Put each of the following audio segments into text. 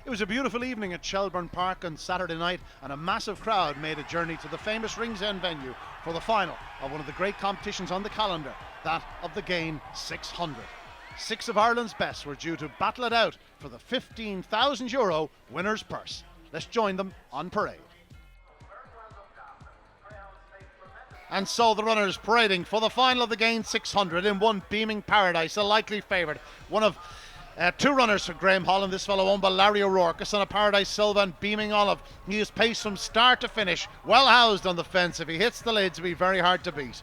It was a beautiful evening at Shelbourne Park on Saturday night, and a massive crowd made a journey to the famous Ringsend venue for the final of one of the great competitions on the calendar, that of the Gain 600. 6 of Ireland's best were due to battle it out for the €15,000 winner's purse. Let's join them on parade. And so the runners parading for the final of the Gain 600 in one Beaming Paradise, a likely favourite. One of 2 runners for Graham Holland, this fellow owned by Larry O'Rourke, a son of Paradise Silva and Beaming Olive. He is paced from start to finish, well housed on the fence. If he hits the lids, it'll be very hard to beat.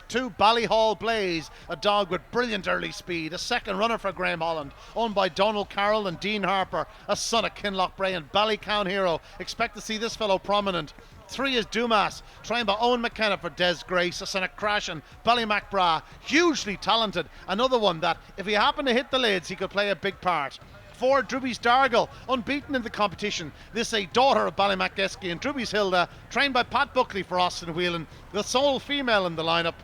2 Ballyhall Blaze, a dog with brilliant early speed, a second runner for Graham Holland, owned by Donald Carroll and Dean Harper, a son of Kinloch Bray and Ballycown hero. Expect to see this fellow prominent. 3 is Dumas, trained by Owen McKenna for Des Grace, a son of Crash and Ballymacbra, hugely talented. Another one that, if he happened to hit the lids, he could play a big part. 4 Drubby's Dargle, unbeaten in the competition. This a daughter of Ballymacgesky, and Drubby's Hilda, trained by Pat Buckley for Austin Whelan, the sole female in the lineup.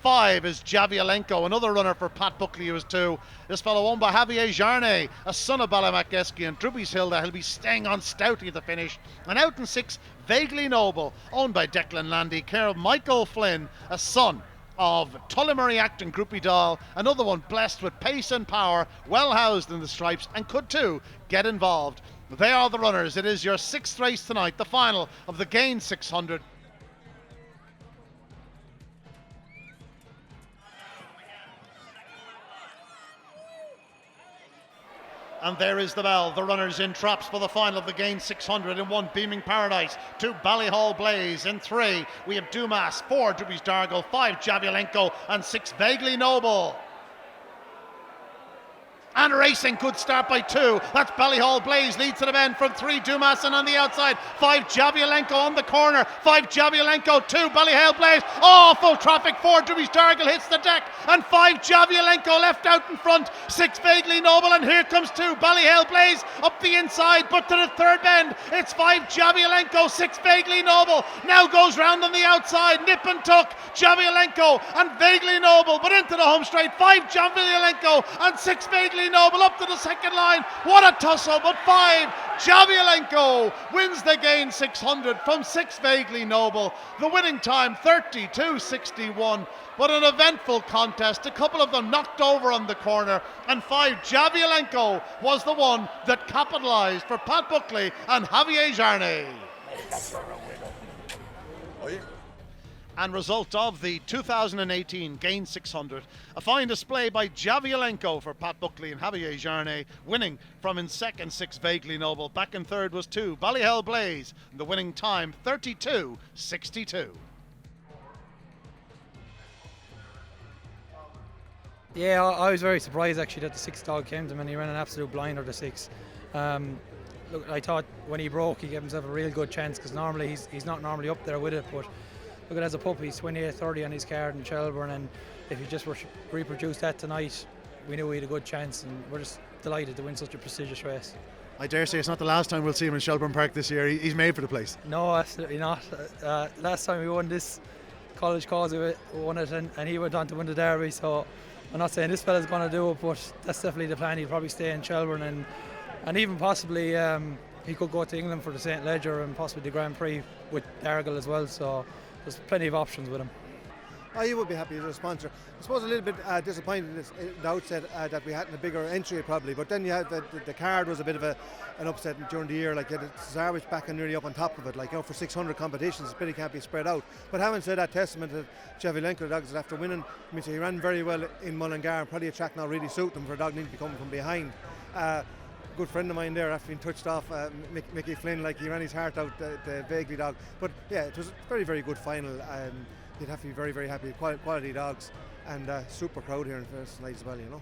5 is Javielenko, another runner for Pat Buckley, who is 2. This fellow owned by Javier Jarnay, a son of Ballymacgesky and Drubby's Hilda. He'll be staying on stoutly at the finish. And out in 6, Vaguely Noble, owned by Declan Landy, care of Michael Flynn, a son of Tullamurray Acton Groupie Doll. Another one blessed with pace and power, well housed in the stripes, and could too get involved. They are the runners. It is your 6th race tonight, the final of the Gain 600. And there is the bell. The runners in traps for the final of the Gain 600 in 1 Beaming Paradise, 2 Ballyhall Blaze, in 3 we have Dumas, 4 Drubby's Dargle, 5 Javielenko and 6 Vaguely Noble. And racing could start by 2. That's Ballyhall Blaze, leads to the bend from 3 Dumas, and on the outside 5 Javielenko on the corner, 5 Javielenko, 2 Ballyhall Blaze. Oh, full traffic. 4 Drubby's Dargle hits the deck, and 5 Javielenko left out in front, 6 Vaguely Noble, and here comes 2 Ballyhall Blaze up the inside, but to the third bend it's 5 Javielenko, 6 Vaguely Noble. Now goes round on the outside, nip and tuck, Javielenko and Vaguely Noble, but into the home straight, 5 Javielenko and 6 Vaguely Noble up to the second line. What a tussle, but 5 Javielenko wins the Gain 600 from 6 Vaguely Noble. The winning time 32.61, but an eventful contest. A couple of them knocked over on the corner, and 5 Javielenko was the one that capitalised for Pat Buckley and Javier Jarnay. And result of the 2018 Gain 600, a fine display by Javielenko for Pat Buckley and Javier Jarnay, winning from in second 6 Vaguely Noble. Back in third was 2 Ballyhall Blaze, the winning time 32.62. Yeah, I was very surprised actually that the 6 dog came to him and he ran an absolute blinder to 6. Look, I thought when he broke he gave himself a real good chance, because normally he's not normally up there with it, but look, as a pup, he's 28.30 on his card in Shelbourne, and if he just reproduced that tonight, we knew we had a good chance, and we're just delighted to win such a prestigious race. I dare say it's not the last time we'll see him in Shelbourne Park this year. He's made for the place. No, absolutely not. Last time we won this college cause, we won it, and he went on to win the Derby, so I'm not saying this fella's going to do it, but that's definitely the plan. He'll probably stay in Shelbourne, and even possibly he could go to England for the St. Leger and possibly the Grand Prix with Dargle as well, so there's plenty of options with him. Oh, you would be happy as a sponsor. I suppose a little bit disappointed at the outset that we hadn't a bigger entry probably, but then you had the card was a bit of an upset during the year. Like you had Czarewicz back and nearly up on top of it. Like, you know, for 600 competitions, it's pity it can't be spread out. But having said that, testament to Javielenko, the dogs after winning. I mean, so he ran very well in Mullingar, and probably a track now really suit them for a dog needing to be coming from behind. Good friend of mine there after being touched off, Mickey Flynn, like he ran his heart out, the Vaguely dog. But yeah, it was a very, very good final. You'd have to be very, very happy. Quality dogs, and super crowd here in Fairness tonight as well, you know.